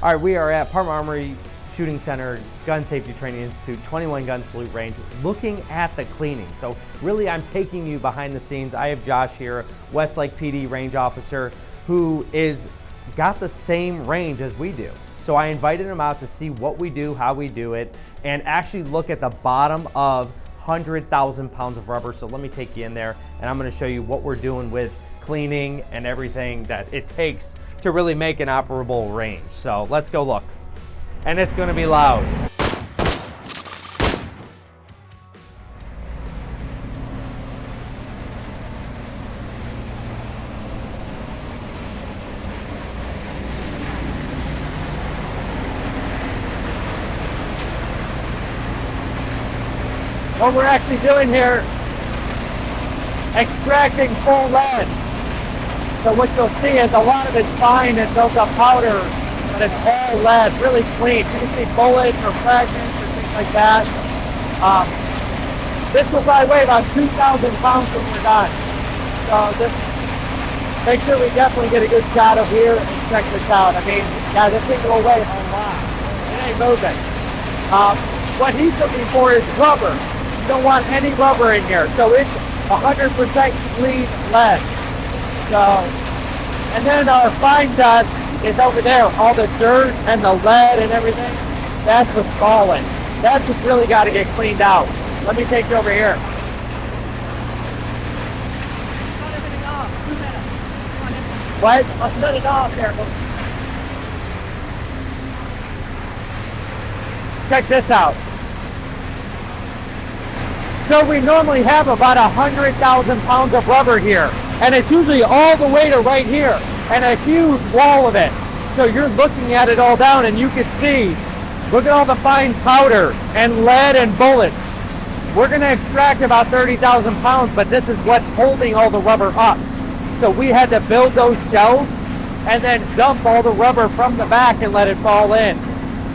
All right, we are at Parma Armory Shooting Center, Gun Safety Training Institute, 21 Gun Salute Range, looking at the cleaning. So really, I'm taking you behind the scenes. I have Josh here, Westlake PD range officer, who is got the same range as we do. So I invited him out to see what we do, how we do it, and actually look at the bottom of 100,000 pounds of rubber. So let me take you in there, and I'm gonna show you what we're doing with cleaning and everything that it takes to really make an operable range. So let's go look. And it's gonna be loud. What we're actually doing here, extracting full lead. So what you'll see is a lot of it's fine and built up powder, but it's all lead, really clean. You can see bullets or fragments or things like that. This will probably weigh about 2,000 pounds when we're done. So just make sure we definitely get a good shot of here and check this out. I mean, yeah, this thing will weigh a lot. It ain't moving. What he's looking for is rubber. You don't want any rubber in here. So it's 100% clean lead. So, and then our fine dust is over there. All the dirt and the lead and everything, that's what's falling. That's what's really got to get cleaned out. Let me take you over here. Shut everything off. 2 minutes. What? I'll shut it off there. Check this out. So we normally have about 100,000 pounds of rubber here. And it's usually all the way to right here, and a huge wall of it. So you're looking at it all down, and you can see, look at all the fine powder and lead and bullets. We're gonna extract about 30,000 pounds, but this is what's holding all the rubber up. So we had to build those shelves and then dump all the rubber from the back and let it fall in.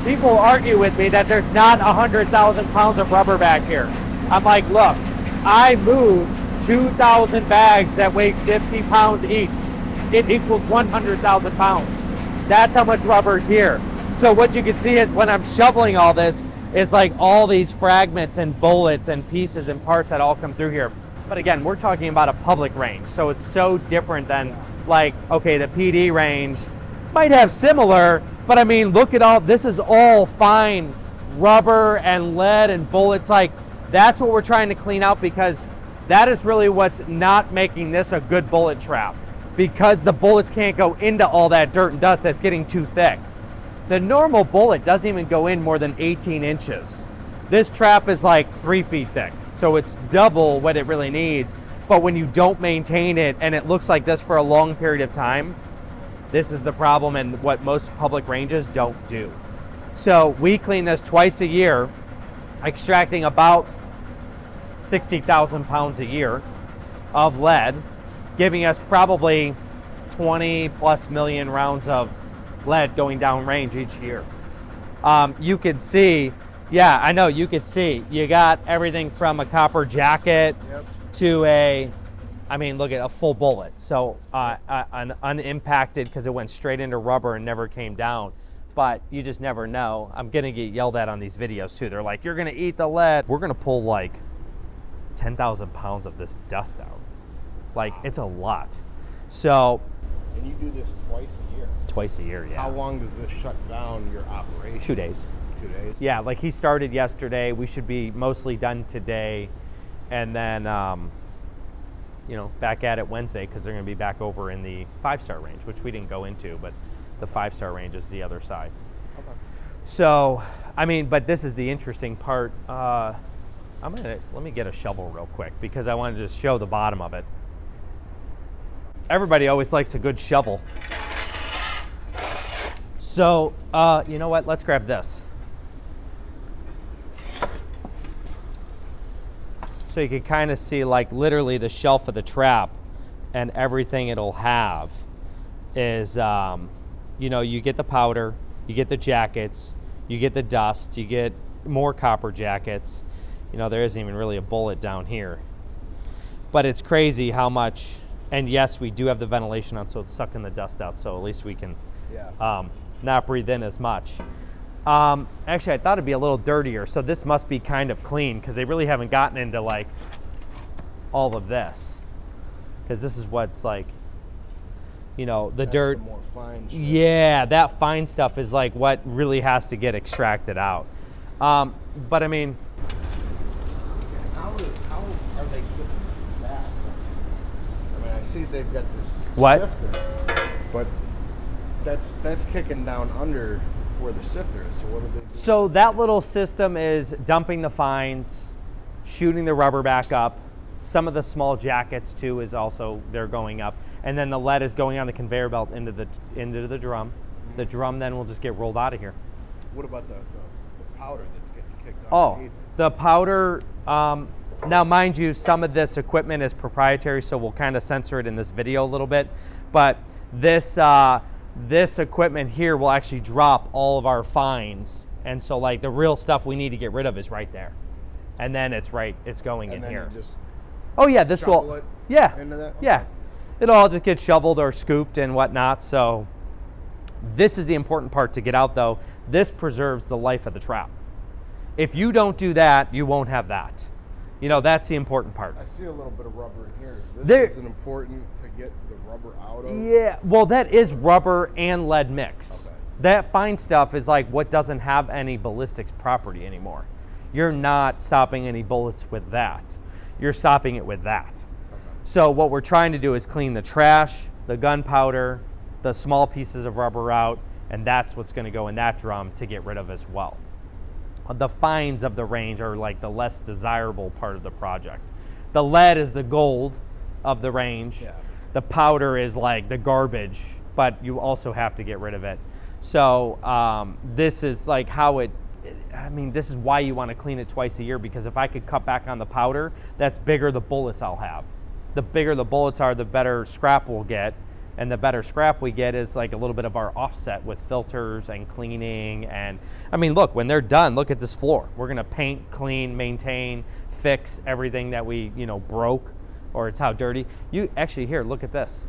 People argue with me that there's not 100,000 pounds of rubber back here. I'm like, look, I moved 2,000 bags that weigh 50 pounds each. It equals 100,000 pounds. That's how much rubber is here. So what you can see is when I'm shoveling all this, is like all these fragments and bullets and pieces and parts that all come through here. But again, we're talking about a public range. So it's so different than like, okay, the PD range might have similar, but I mean, look at all, this is all fine rubber and lead and bullets. Like, that's what we're trying to clean out, because that is really what's not making this a good bullet trap, because the bullets can't go into all that dirt and dust that's getting too thick. The normal bullet doesn't even go in more than 18 inches. This trap is like 3 feet thick, so it's double what it really needs. But when you don't maintain it and it looks like this for a long period of time, this is the problem and what most public ranges don't do. So we clean this twice a year, extracting about 60,000 pounds a year of lead, giving us probably 20 plus million rounds of lead going down range each year. You could see, yeah, I know, you could see, you got everything from a copper jacket to a, I mean, look at a full bullet. So an unimpacted, because it went straight into rubber and never came down. But you just never know. I'm gonna get yelled at on these videos too. They're like, you're gonna eat the lead. We're gonna pull like 10,000 pounds of this dust out. Like, it's a lot. So. And you do this twice a year? Twice a year, yeah. How long does this shut down your operation? 2 days. 2 days? Yeah, like he started yesterday. We should be mostly done today. And then, you know, back at it Wednesday, because they're gonna be back over in the 5-star range, which we didn't go into, but the 5-star range is the other side. Okay. So, I mean, but this is the interesting part. Let me get a shovel real quick, because I wanted to show the bottom of it. Everybody always likes a good shovel. So, you know what? Let's grab this. So you can kind of see like literally the shelf of the trap and everything it'll have is, you know, you get the powder, you get the jackets, you get the dust, you get more copper jackets. You know, there isn't even really a bullet down here. But it's crazy how much, and yes, we do have the ventilation on, so it's sucking the dust out, so at least we can not breathe in as much. Actually, I thought it'd be a little dirtier, so this must be kind of clean because they really haven't gotten into like all of this. Because this is what's like, you know, the That's dirt. the more fine shit. Yeah, that fine stuff is like what really has to get extracted out. But I mean, How are they getting that? I mean, I see they've got this What? sifter, but that's kicking down under where the sifter is. So what do they do? so that little system is dumping the fines, shooting the rubber back up. Some of the small jackets too is also, they're going up. And then the lead is going on the conveyor belt into the drum. Mm-hmm. The drum then will just get rolled out of here. What about the powder that's getting kicked Oh, underneath it? the powder, now mind you, some of this equipment is proprietary, so we'll kind of censor it in this video a little bit. But this equipment here will actually drop all of our fines. And so like the real stuff we need to get rid of is right there. And then it's going And in then here. you just Oh yeah, this shovel will, it yeah, into that? Okay. yeah. It'll all just get shoveled or scooped and whatnot. So this is the important part to get out though. This preserves the life of the trap. If you don't do that, you won't have that. You know, that's the important part. I see a little bit of rubber in here. Is There- this important to get the rubber out of? Yeah, well that is rubber and lead mix. Okay. That fine stuff is like what doesn't have any ballistics property anymore. You're not stopping any bullets with that. You're stopping it with that. So what we're trying to do is clean the trash, the gunpowder, the small pieces of rubber out, and that's what's going to go in that drum to get rid of as well. The fines of the range are like the less desirable part of the project. The lead is the gold of the range. Yeah. The powder is like the garbage, but you also have to get rid of it. So this is like how it, I mean, this is why you want to clean it twice a year, because if I could cut back on the powder, that's bigger the bullets I'll have. The bigger the bullets are, the better scrap we'll get. And the better scrap we get is like a little bit of our offset with filters and cleaning. And I mean, look, when they're done, look at this floor. We're going to paint, clean, maintain, fix everything that we, you know, broke or it's how dirty. You actually, here, look at this.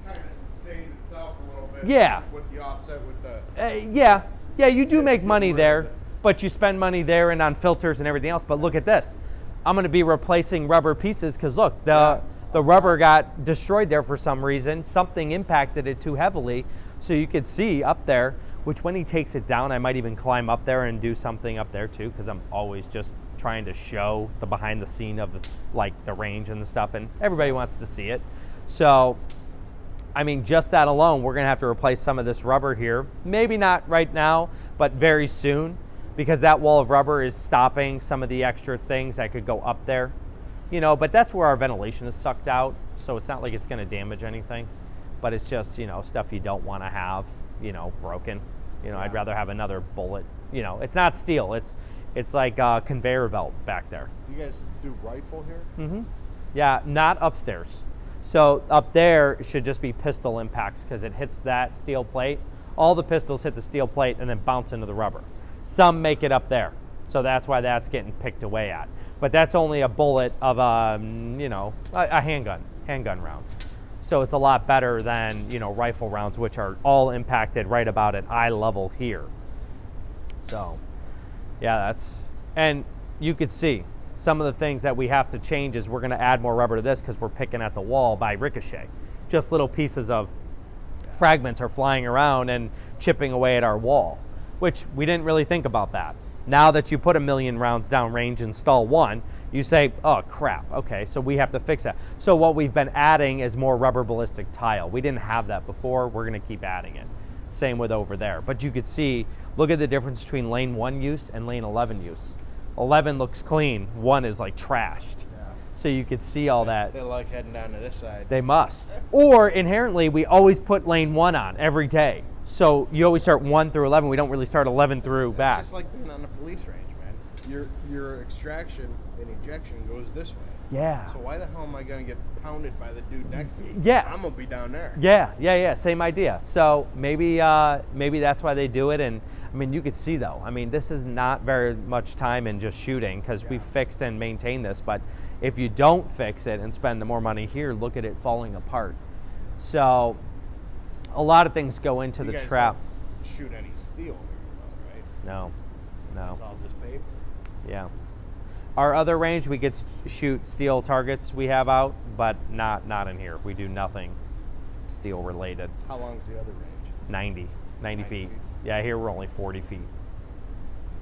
Kind of stains itself a little bit. Yeah. With the offset with the. Yeah, you do make money rid of there, it. but you spend money there and on filters and everything else. But look at this. I'm going to be replacing rubber pieces because look, the rubber got destroyed there for some reason. Something impacted it too heavily. So you could see up there, which when he takes it down, I might even climb up there and do something up there too, because I'm always just trying to show the behind the scene of like the range and the stuff, and everybody wants to see it. So I mean, just that alone, we're gonna have to replace some of this rubber here. Maybe not right now, but very soon, because that wall of rubber is stopping some of the extra things that could go up there. You know, but that's where our ventilation is sucked out, so it's not like it's gonna damage anything, but it's just, you know, stuff you don't wanna have, you know, broken. You know, I'd rather have another bullet. You know, it's not steel, it's like a conveyor belt back there. You guys do rifle here? Mm-hmm. Yeah, not upstairs. So up there it should just be pistol impacts because it hits that steel plate. All the pistols hit the steel plate and then bounce into the rubber. Some make it up there, so that's why that's getting picked away at. But that's only a bullet of you know, a handgun round. So it's a lot better than, you know, rifle rounds, which are all impacted right about at eye level here. So yeah, and you could see some of the things that we have to change is we're going to add more rubber to this because we're picking at the wall by ricochet. Just little pieces of fragments are flying around and chipping away at our wall, which we didn't really think about that. Now that you put 1 million rounds downrange, install one, you say, oh crap, okay, so we have to fix that. So what we've been adding is more rubber ballistic tile. We didn't have that before, we're gonna keep adding it. Same with over there. But you could see, look at the difference between lane 1 use and lane 11 use. 11 looks clean, 1 is like trashed. So you could see all that. They like heading down to this side. They must. Or inherently, we always put lane 1 on every day. So you always start 1 through 11. We don't really start 11 through back. It's just like being on the police range, man. Your extraction and ejection goes this way. Yeah. So why the hell am I going to get pounded by the dude next to me? Yeah. I'm going to be down there. Yeah. Same idea. So maybe that's why they do it. And I mean, you could see though. I mean, this is not very much time in just shooting because we fixed and maintained this. But if you don't fix it and spend the more money here, look at it falling apart. So a lot of things go into You the guys trap. don't shoot any steel here, though, right? No. It's all just paper. Yeah. Our other range, we get shoot steel targets we have out, but not in here. We do nothing steel related. How long's the other range? 90 feet. feet. Yeah, here we're only 40 feet.